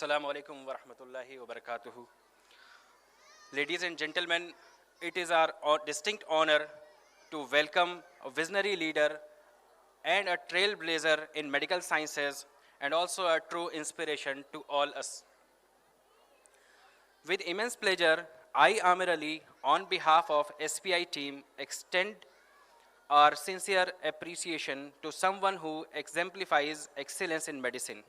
Assalamu alaikum wa rahmatullahi wa barakatuhu. Ladies and gentlemen, it is our distinct honor to welcome a visionary leader and a trailblazer in medical sciences and also a true inspiration to all us. With immense pleasure, I, Amir Ali, on behalf of SPI team, extend our sincere appreciation to someone who exemplifies excellence in medicine.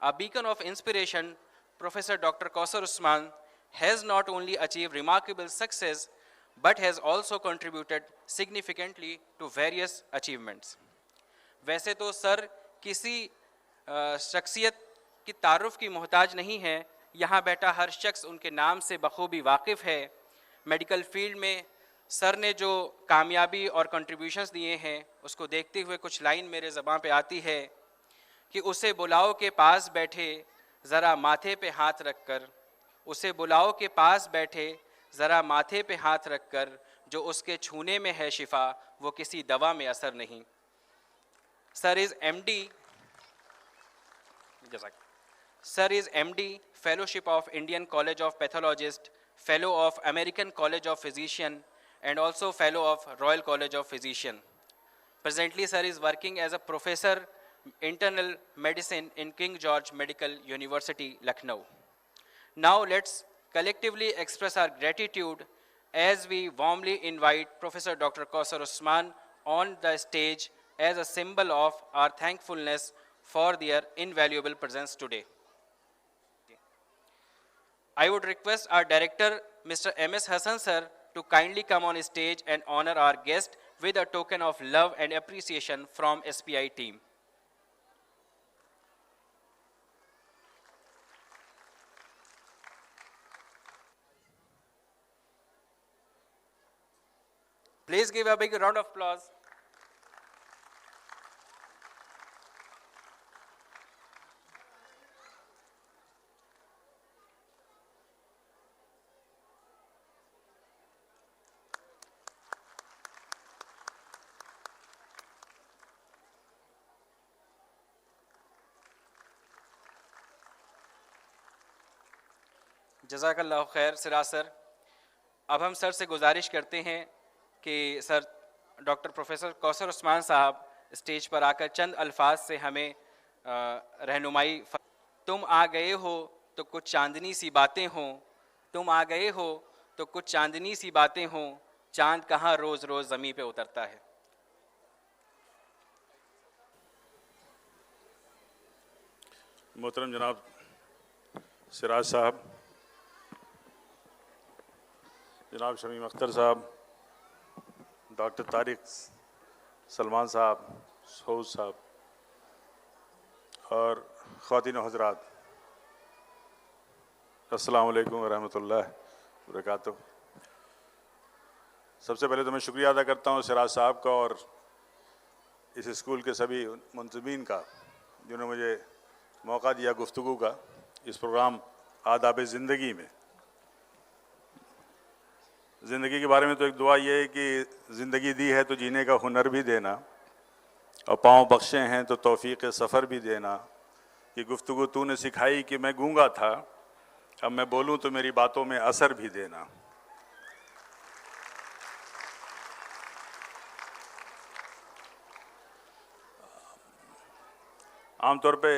A beacon of inspiration, Professor Dr. Kausar Usman has not only achieved remarkable success, but has also contributed significantly to various achievements. वैसे तो sir किसी शख्सियत की तारुफ की मोहताज नहीं है, यहाँ बैठा हर शख्स उनके नाम से बखूबी वाकिफ़ है। मेडिकल फील्ड में सर ने जो कामयाबी और कंट्रीब्यूशंस दिए हैं, उसको देखते हुए कुछ लाइन मेरे ज़बान पे आती है कि उसे बुलाओ के पास बैठे ज़रा माथे पे हाथ रख कर, उसे बुलाओ के पास बैठे ज़रा माथे पे हाथ रख कर, जो उसके छूने में है शिफा वो किसी दवा में असर नहीं. Sir is MD, Sir is MD, Fellowship of Indian College of Pathologists, Fellow of American College of Physicians, and also Fellow of Royal College of Physicians. Presently, Sir is working as a Professor Internal Medicine in King George Medical University, Lucknow. Now let's collectively express our gratitude as we warmly invite Professor Dr. Kausar Usman on the stage as a symbol of our thankfulness for their invaluable presence today. I would request our director, Mr. M.S. Hassan sir, to kindly come on stage and honor our guest with a token of love and appreciation from SPI team. Please give a big round of applause. जज़ाकल्लाहु खैर Siraj sir. अब हम sir से गुजारिश करते हैं कि sir doctor professor Kausar Usman साहब stage पर आकर चंद अल्फाज से हमें रहनुमाई. तुम आ गए हो तो कुछ चांदनी सी बातें हों, तुम आ गए हो तो कुछ चांदनी सी बातें हों, चांद कहाँ रोज़ रोज़ ज़मीं पे उतरता है. मोहतरम जनाब सिराज साहब, जनाब शमीम अख्तर साहब, डॉक्टर तारिक सलमान साहब, सऊद साहब और ख़वातीन व हज़रात, अस्सलाम वालेकुम व रहमतुल्लाहि व बरकातुहू. सबसे पहले तो मैं शुक्रिया अदा करता हूँ सिराज साहब का और इस स्कूल के सभी मुंतज़मीन का, जिन्होंने मुझे मौका दिया गुफ्तगू का इस प्रोग्राम आदाब ज़िंदगी में. ज़िंदगी के बारे में तो एक दुआ ये है कि ज़िंदगी दी है तो जीने का हुनर भी देना, और पाँव बख्शे हैं तो तौफ़ीक़ सफ़र भी देना, कि गुफ्तगू तूने सिखाई कि मैं गूंगा था, अब मैं बोलूँ तो मेरी बातों में असर भी देना. आमतौर पे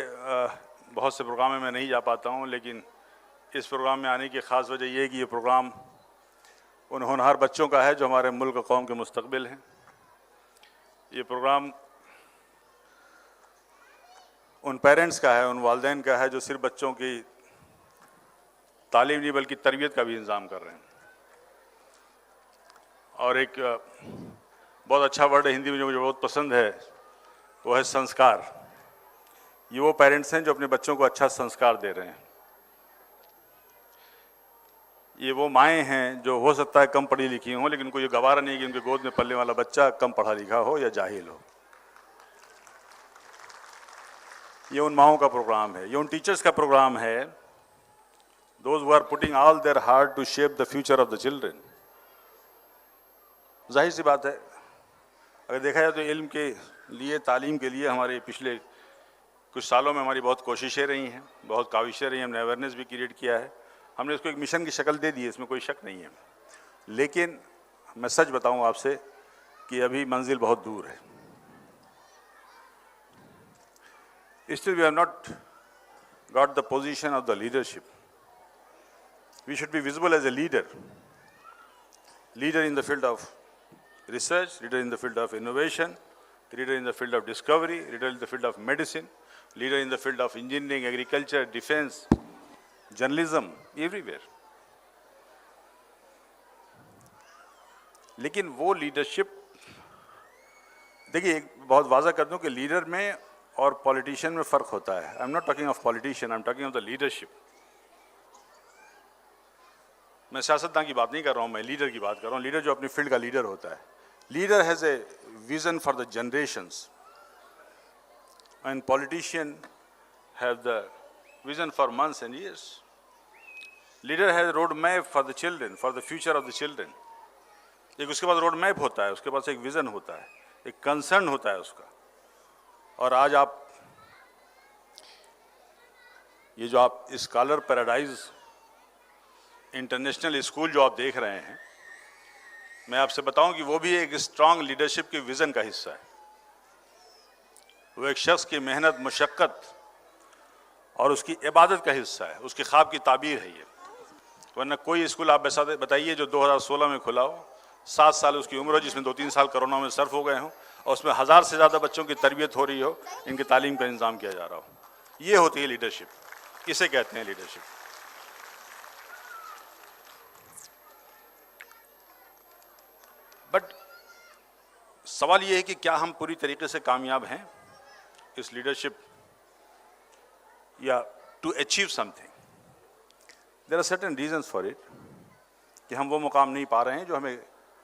बहुत से प्रोग्राम में मैं नहीं जा पाता हूँ, लेकिन इस प्रोग्राम में आने की ख़ास वजह यह है कि ये प्रोग्राम उन होनहार बच्चों का है जो हमारे मुल्क और कौम के मुस्तकबिल हैं. ये प्रोग्राम उन पेरेंट्स का है, उन वालिदैन का है जो सिर्फ बच्चों की तालीम नहीं बल्कि तरबियत का भी इंतज़ाम कर रहे हैं. और एक बहुत अच्छा वर्ड हिंदी में जो मुझे बहुत पसंद है वो है संस्कार. ये वो पेरेंट्स हैं जो अपने बच्चों को अच्छा संस्कार दे रहे हैं. ये वो माएँ हैं जो हो सकता है कम पढ़ी लिखी हों, लेकिन उनको ये गवारा नहीं कि उनके गोद में पलने वाला बच्चा कम पढ़ा लिखा हो या जाहिल हो. ये उन माओं का प्रोग्राम है, ये उन टीचर्स का प्रोग्राम है, those who are putting all their heart to shape the future of the children. जाहिर सी बात है, अगर देखा जाए तो इल्म के लिए, तालीम के लिए हमारे पिछले कुछ सालों में हमारी बहुत कोशिशें रही हैं, बहुत काविशें रही हैं, हमने अवेयरनेस भी क्रिएट किया है, हमने इसको एक मिशन की शक्ल दे दी है, इसमें कोई शक नहीं है। लेकिन मैं सच बताऊं आपसे कि अभी मंजिल बहुत दूर है। Still we have not got the position of the leadership. We should be visible as a leader in the field of research, leader in the field of innovation, leader in the field of discovery, leader in the field of medicine, leader in the field of engineering, agriculture, defense, journalism, everywhere. लेकिन वो leadership, देखिए एक बहुत waza कर दूं कि leader में और पॉलिटिशियन में फ़र्क होता है। I am not talking of politician, I am talking of the leadership. मैं सियासतदान की बात नहीं कर रहा हूँ, मैं लीडर की बात कर रहा हूँ। लीडर जो अपनी फील्ड का लीडर होता है। Leader has a vision for the generations and politician have the vision for months and years. Leader has road map for the children, for the future of the children. एक उसके पास road map होता है, उसके पास एक vision होता है, एक concern होता है उसका। और आज आप ये जो आप स्कॉलर पैराडाइज इंटरनेशनल स्कूल जो आप देख रहे हैं, मैं आपसे बताऊं कि वो भी एक स्ट्रांग लीडरशिप के विजन का हिस्सा है। वो एक शख्स की मेहनत, मशक्क़त और उसकी इबादत का हिस्सा है, उसके ख्वाब की ताबीर है ये। वरना कोई स्कूल आप बताइए जो 2016 में खुला हो, 7 साल उसकी उम्र हो, जिसमें 2-3 साल कोरोना में सर्फ हो गए हों और उसमें 1000 से ज़्यादा बच्चों की तरबियत हो रही हो, इनकी तालीम का इंतज़ाम किया जा रहा हो, ये होती है लीडरशिप। इसे कहते हैं लीडरशिप। बट सवाल ये है कि क्या हम पूरी तरीके से कामयाब हैं इस लीडरशिप या to achieve something. There are certain reasons for it कि हम वो मुकाम नहीं पा रहे हैं जो हमें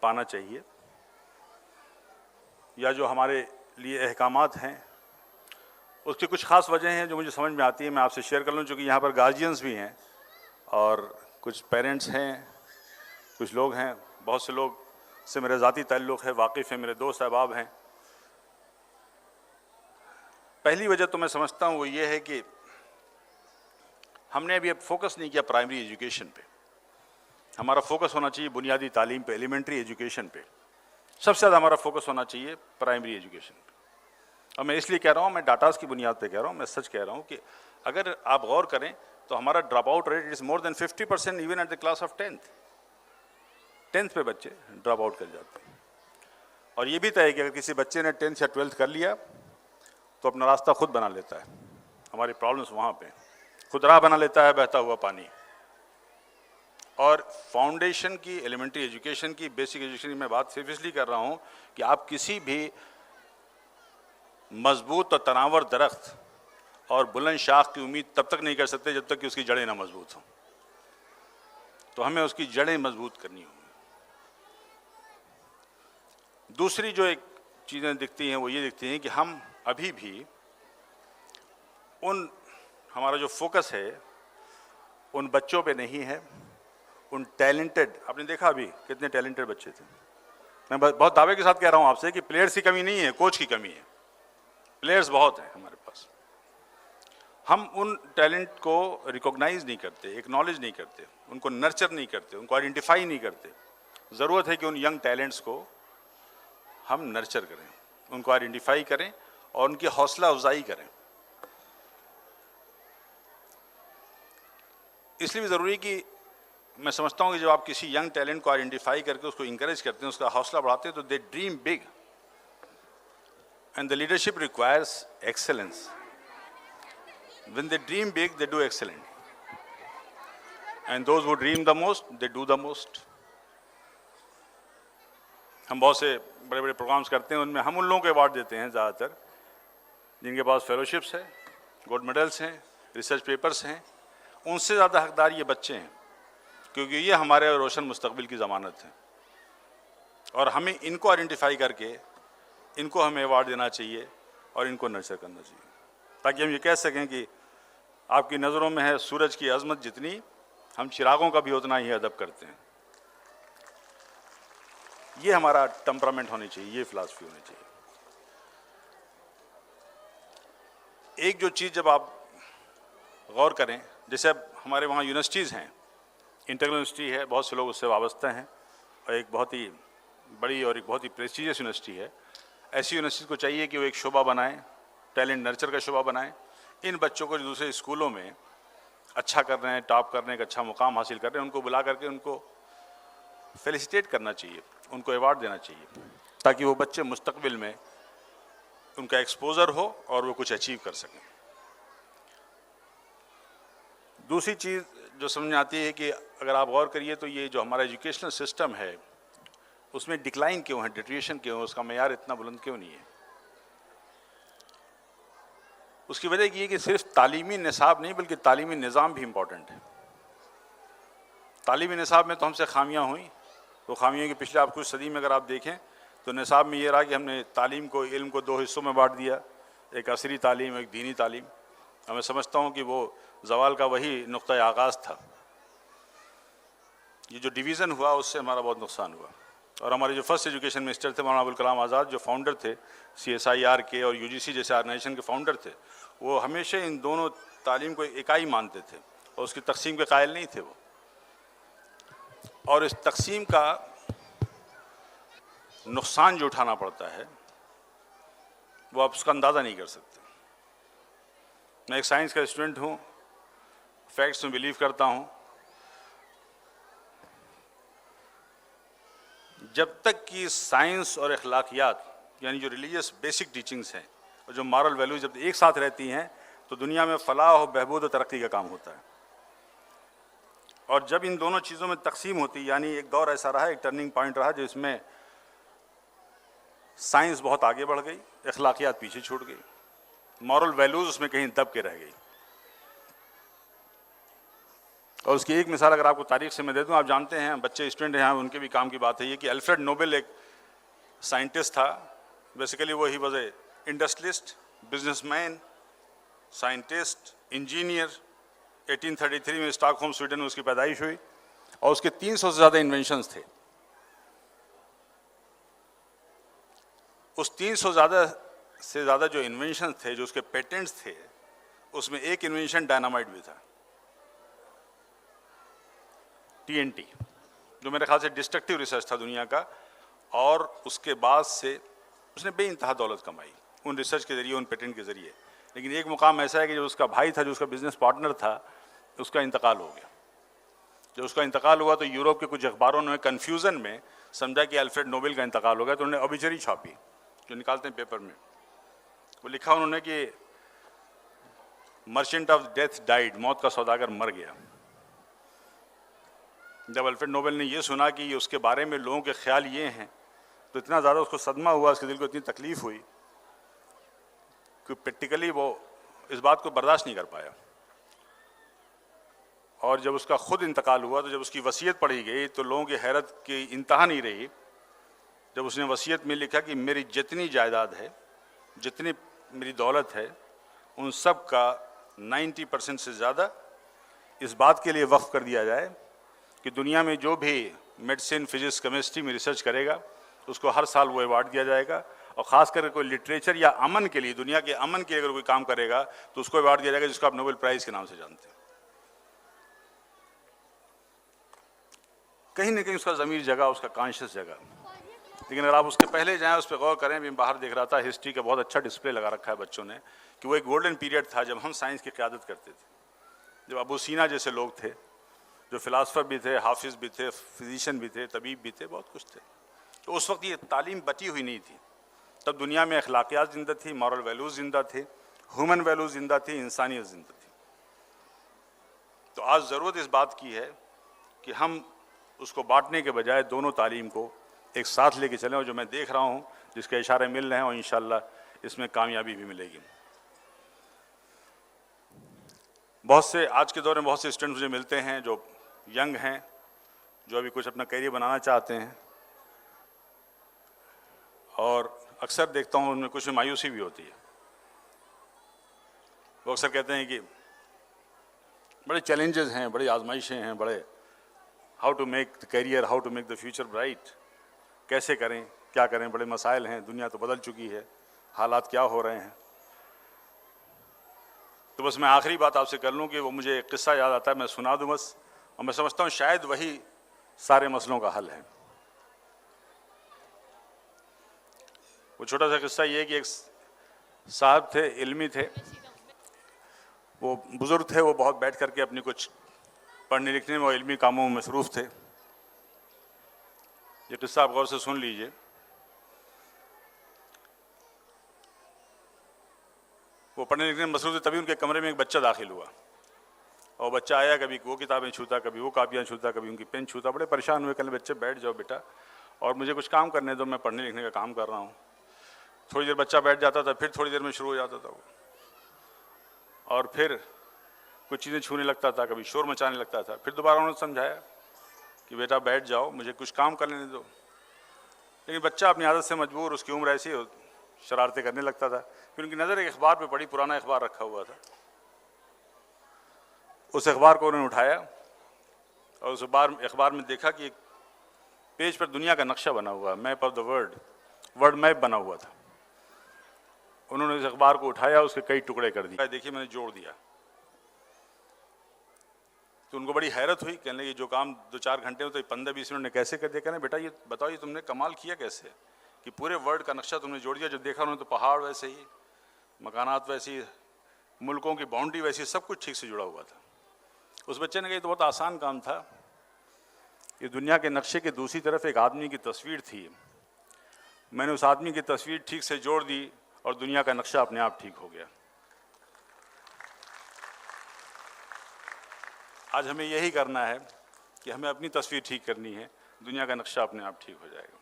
पाना चाहिए, या जो हमारे लिए अहकामात हैं उसकी कुछ ख़ास वजह हैं जो मुझे समझ में आती है। मैं आपसे शेयर कर लूँ, चूँकि यहाँ पर गार्जियंस भी हैं और कुछ पेरेंट्स हैं, कुछ लोग हैं, बहुत से लोग से मेरा ज़ाती ताल्लुक़ है, वाकिफ़ है, मेरे दोस्त अहबाब हैं। पहली वजह तो मैं समझता हूँ वो ये है कि हमने अभी अब फोकस नहीं किया प्राइमरी एजुकेशन पे। हमारा फोकस होना चाहिए बुनियादी तालीम पे, एलिमेंट्री एजुकेशन पे। सबसे ज़्यादा हमारा फोकस होना चाहिए प्राइमरी एजुकेशन पे। और मैं इसलिए कह रहा हूँ, मैं डाटास की बुनियाद पे कह रहा हूँ, मैं सच कह रहा हूँ कि अगर आप गौर करें तो हमारा drop out rate is more than 50% even at the class of 10th पे बच्चे ड्रॉप आउट कर जाते हैं। और ये भी तय है कि अगर किसी बच्चे ने 10th या 12th कर लिया तो अपना रास्ता खुद बना लेता है। हमारी प्रॉब्लम्स वहाँ पे, खुद राह बना लेता है, बहता हुआ पानी। और फाउंडेशन की, एलिमेंट्री एजुकेशन की, बेसिक एजुकेशन की मैं बात सिर्फ इसलिए कर रहा हूँ कि आप किसी भी मजबूत और तनावर दरख्त और बुलंद शाख की उम्मीद तब तक नहीं कर सकते जब तक कि उसकी जड़ें ना मजबूत हों। तो हमें उसकी जड़ें मजबूत करनी होंगी। दूसरी जो एक चीज़ें दिखती हैं वो ये दिखती हैं कि हम अभी भी हमारा जो फोकस है उन बच्चों पे नहीं है, उन टैलेंटेड, आपने देखा अभी कितने टैलेंटेड बच्चे थे। मैं बहुत दावे के साथ कह रहा हूँ आपसे कि प्लेयर्स की कमी नहीं है, कोच की कमी है। प्लेयर्स बहुत हैं हमारे पास। हम उन टैलेंट को रिकॉग्नाइज नहीं करते, एक्नॉलेज नहीं करते, उनको नर्चर नहीं करते, उनको आइडेंटिफाई नहीं करते। ज़रूरत है कि उन यंग टैलेंट्स को हम नर्चर करें, उनको आइडेंटिफाई करें और उनकी हौसला अफजाई करें। इसलिए भी ज़रूरी कि मैं समझता हूँ कि जब आप किसी यंग टैलेंट को आइडेंटिफाई करके उसको इंकरेज करते हैं, उसका हौसला बढ़ाते हैं, तो they dream big and the leadership requires excellence. When they dream big, they do excellent. And those who dream the most, they do the most. हम बहुत से बड़े बड़े प्रोग्राम्स करते हैं, उनमें हम उन लोगों को अवार्ड देते हैं ज़्यादातर जिनके पास फेलोशिप्स है, गोल्ड मेडल्स हैं, रिसर्च पेपर्स हैं। उनसे ज़्यादा हकदार ये बच्चे हैं, क्योंकि ये हमारे रोशन मुस्तकबिल की ज़मानत है। और हमें इनको आइडेंटिफाई करके इनको हमें अवार्ड देना चाहिए और इनको नर्चर करना चाहिए, ताकि हम ये कह सकें कि आपकी नज़रों में है सूरज की अजमत जितनी, हम चिरागों का भी उतना ही अदब करते हैं। ये हमारा टेम्परामेंट होनी चाहिए, ये फिलॉसफी होनी चाहिए। एक जो चीज़ जब आप गौर करें, जैसे अब हमारे वहाँ यूनिवर्सिटीज़ हैं, इंटरनल यूनिवर्सिटी है, बहुत से लोग उससे वाबस्ता हैं, और एक बहुत ही बड़ी और एक बहुत ही प्रेस्टीजियस यूनिवर्सिटी है। ऐसी यूनिवर्सिटी को चाहिए कि वो एक शोबा बनाएं, टैलेंट नर्चर का शोबा बनाएं। इन बच्चों को जो दूसरे स्कूलों में अच्छा कर रहे हैं, टॉप कर रहे हैं, एक अच्छा मुकाम हासिल कर रहे हैं, उनको बुला करके उनको फेलिसिटेट करना चाहिए, उनको अवार्ड देना चाहिए, ताकि वो बच्चे मुस्तकबिल में उनका एक्सपोजर हो और वो कुछ अचीव कर सकें। दूसरी चीज़ जो समझ में आती है कि अगर आप गौर करिए तो ये जो हमारा एजुकेशनल सिस्टम है उसमें डिक्लाइन क्यों है, डिट्रिएशन क्यों है, उसका मेयार इतना बुलंद क्यों नहीं है। उसकी वजह ये है कि सिर्फ तालीमी निसाब नहीं बल्कि तालीमी निज़ाम भी इम्पॉर्टेंट है। तालीमी निसाब में तो हमसे खामियां हुई, तो खामियों की पिछले आप कुछ सदी में अगर आप देखें तो निसाब में ये रहा कि हमने तालीम को, इल्म को दो हिस्सों में बांट दिया, एक असरी तालीम, एक दीनी तालीम। और मैं समझता हूँ कि वो ज़वाल का वही नुक्ता आगाज़ था। ये जो डिवीज़न हुआ उससे हमारा बहुत नुकसान हुआ। और हमारे जो फर्स्ट एजुकेशन मिनिस्टर थे मौलाना अबुल कलाम आज़ाद, जो फाउंडर थे CSIR के और UGC जैसे ऑर्गेनाइजेशन के फाउंडर थे, वो हमेशा इन दोनों तालीम को इकाई मानते थे और उसकी तकसीम के कायल नहीं थे वो। और इस तकसीम का नुकसान जो उठाना पड़ता है वो आप उसका अंदाज़ा नहीं कर सकते। मैं एक साइंस का स्टूडेंट हूँ, फैक्ट्स में बिलीव करता हूँ। जब तक कि साइंस और अखलाकियात यानी जो रिलीजियस बेसिक टीचिंग्स हैं और जो मॉरल वैल्यूज जब एक साथ रहती हैं तो दुनिया में फलाह और बहबूद और तरक्की का काम होता है। और जब इन दोनों चीज़ों में तकसीम होती, यानी एक दौर ऐसा रहा, एक टर्निंग पॉइंट रहा जिसमें साइंस बहुत आगे बढ़ गई, अखलाकियात पीछे छूट गई, मॉरल वैल्यूज उसमें कहीं दब के रह गई। और उसकी एक मिसाल अगर आपको तारीख से मैं दे दूं, आप जानते हैं, बच्चे स्टूडेंट हैं उनके भी काम की बात है ये कि अल्फ्रेड नोबेल एक साइंटिस्ट था। बेसिकली वो he was a industrialist, businessman, scientist, engineer. 1833 में स्टॉकहोम स्वीडन में उसकी पैदाइश हुई और उसके 300 से ज़्यादा इन्वेंशंस थे। उस 300 से ज़्यादा जो इन्वेंशन थे, जो उसके पेटेंट्स थे, उसमें एक इन्वेंशन डायनामाइट भी था, TNT, जो मेरे ख्याल से डिस्ट्रक्टिव रिसर्च था दुनिया का। और उसके बाद से उसने बेइंतहा दौलत कमाई उन रिसर्च के ज़रिए, उन पेटेंट के ज़रिए। लेकिन एक मुकाम ऐसा है कि जो उसका भाई था, जो उसका बिजनेस पार्टनर था, उसका इंतकाल हो गया। जब उसका इंतकाल हुआ तो यूरोप के कुछ अखबारों ने कन्फ्यूज़न में समझा कि अल्फ्रेड नोबेल का इंतकाल हो गया, तो उन्होंने ऑबिचरी छापी जो निकालते हैं पेपर में। वो लिखा उन्होंने कि मर्चेंट ऑफ डेथ डाइड, मौत का सौदागर मर गया। जब अल्फ्रेड नोबेल ने ये सुना कि उसके बारे में लोगों के ख्याल ये हैं तो इतना ज़्यादा उसको सदमा हुआ, उसके दिल को इतनी तकलीफ़ हुई कि प्रैक्टिकली वो इस बात को बर्दाश्त नहीं कर पाया। और जब उसका खुद इंतकाल हुआ तो जब उसकी वसीयत पढ़ी गई तो लोगों की हैरत की इंतहा नहीं रही जब उसने वसीयत में लिखा कि मेरी जितनी जायदाद है, जितनी मेरी दौलत है, उन सब का 90% से ज़्यादा इस बात के लिए वक्फ कर दिया जाए कि दुनिया में जो भी मेडिसिन, फिजिक्स, केमिस्ट्री में रिसर्च करेगा उसको हर साल वो अवार्ड दिया जाएगा। और ख़ास करके कोई लिटरेचर या अमन के लिए, दुनिया के अमन के लिए अगर कोई काम करेगा तो उसको अवार्ड दिया जाएगा, जिसको आप नोबेल प्राइज़ के नाम से जानते हैं। कहीं ना कहीं उसका ज़मीर जगह, उसका कॉन्शियस जगह। लेकिन अगर आप उसके पहले जाएं, उस पर गौर करें, भी बाहर देख रहा था, हिस्ट्री का बहुत अच्छा डिस्प्ले लगा रखा है बच्चों ने, कि वो एक गोल्डन पीरियड था जब हम साइंस की क़यादत करते थे, जब अबू सीना जैसे लोग थे, जो फ़िलासफ़र भी थे, हाफिज़ भी थे, फिजिशियन भी थे, तबीब भी थे, बहुत कुछ थे। तो उस वक्त ये तालीम बची हुई नहीं थी। तब दुनिया में अखलाकियात ज़िंदा थी, मॉरल वैल्यूज़ ज़िंदा थे, ह्यूमन वैल्यूज़ ज़िंदा थी, इंसानियत ज़िंदा थी। तो आज ज़रूरत इस बात की है कि हम उसको बांटने के बजाय दोनों तालीम को एक साथ लेके चलें, और जो मैं देख रहा हूँ जिसके इशारे मिल रहे हैं, और इंशाअल्लाह इसमें कामयाबी भी मिलेगी। बहुत से आज के दौर में बहुत से स्टूडेंट्स मुझे मिलते हैं जो यंग हैं, जो अभी कुछ अपना करियर बनाना चाहते हैं, और अक्सर देखता हूँ उनमें कुछ मायूसी भी होती है। वो अक्सर कहते हैं कि बड़े चैलेंजेस हैं, बड़ी आजमाइशें हैं, बड़े how to make the career, how to make the future bright, कैसे करें, क्या करें, बड़े मसाइल हैं, दुनिया तो बदल चुकी है, हालात क्या हो रहे हैं। तो बस मैं आखिरी बात आपसे कर लूँ कि वो मुझे एक किस्सा याद आता है, मैं सुना दूँ बस, और मैं समझता हूँ शायद वही सारे मसलों का हल है। वो छोटा सा किस्सा ये है कि एक साहब थे, इल्मी थे, वो बुज़ुर्ग थे, वो बहुत बैठ करके अपनी कुछ पढ़ने लिखने में और इल्मी कामों में मसरूफ़ थे। ये किस्सा आप गौर से सुन लीजिए। वो पढ़ने लिखने में मसरूफ़ थे, तभी उनके कमरे में एक बच्चा दाखिल हुआ, और बच्चा आया, कभी वो किताबें छूता, कभी वो कापियाँ छूता, कभी उनकी पेन छूता। बड़े परेशान हुए, कहने बच्चे बैठ जाओ बेटा और मुझे कुछ काम करने दो, मैं पढ़ने लिखने का काम कर रहा हूँ। थोड़ी देर बच्चा बैठ जाता था, फिर थोड़ी देर में शुरू हो जाता था वो, और फिर कुछ चीज़ें छूने लगता था, कभी शोर मचाने लगता था। फिर दोबारा उन्होंने समझाया कि बेटा बैठ जाओ, मुझे कुछ काम कर लेने दो, लेकिन बच्चा अपनी आदत से मजबूर, उसकी उम्र ऐसी हो, शरारतें करने लगता था। फिर उनकी नज़र एक अखबार पे पड़ी, पुराना अखबार रखा हुआ था। उस अखबार को उन्होंने उठाया और उस अखबार में देखा कि एक पेज पर दुनिया का नक्शा बना हुआ, map of the world map बना हुआ था। उन्होंने इस अखबार को उठाया, उसके कई टुकड़े कर दिए, देखिए मैंने जोड़ दिया। तो उनको बड़ी हैरत हुई, कहने लगे जो काम 2-4 घंटे में तो 15-20 मिनट ने कैसे कर दिया। कहने बेटा ये बताओ, ये तुमने कमाल किया कैसे कि पूरे वर्ल्ड का नक्शा तुमने जोड़ दिया। जब देखा उन्होंने तो पहाड़ वैसे ही, मकानात वैसे ही, मुल्कों की बाउंड्री वैसी, सब कुछ ठीक से जुड़ा हुआ था। उस बच्चे ने कहा तो बहुत आसान काम था, ये दुनिया के नक्शे के दूसरी तरफ एक आदमी की तस्वीर थी, मैंने उस आदमी की तस्वीर ठीक से जोड़ दी और दुनिया का नक्शा अपने आप ठीक हो गया। आज हमें यही करना है कि हमें अपनी तस्वीर ठीक करनी है, दुनिया का नक्शा अपने आप ठीक हो जाएगा।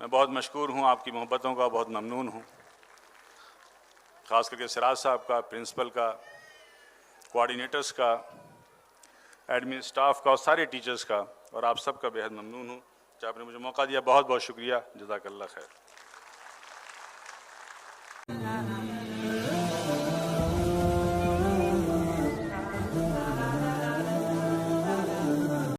मैं बहुत मशकूर हूँ, आपकी मोहब्बतों का बहुत ममनून हूँ, ख़ास करके सिराज साहब का, प्रिंसिपल का, कोऑर्डिनेटर्स का, एडमिन स्टाफ का और सारे टीचर्स का, और आप सबका बेहद ममनून हूँ। आपने मुझे मौका दिया, बहुत बहुत शुक्रिया। जज़ाकल्लाह खैर।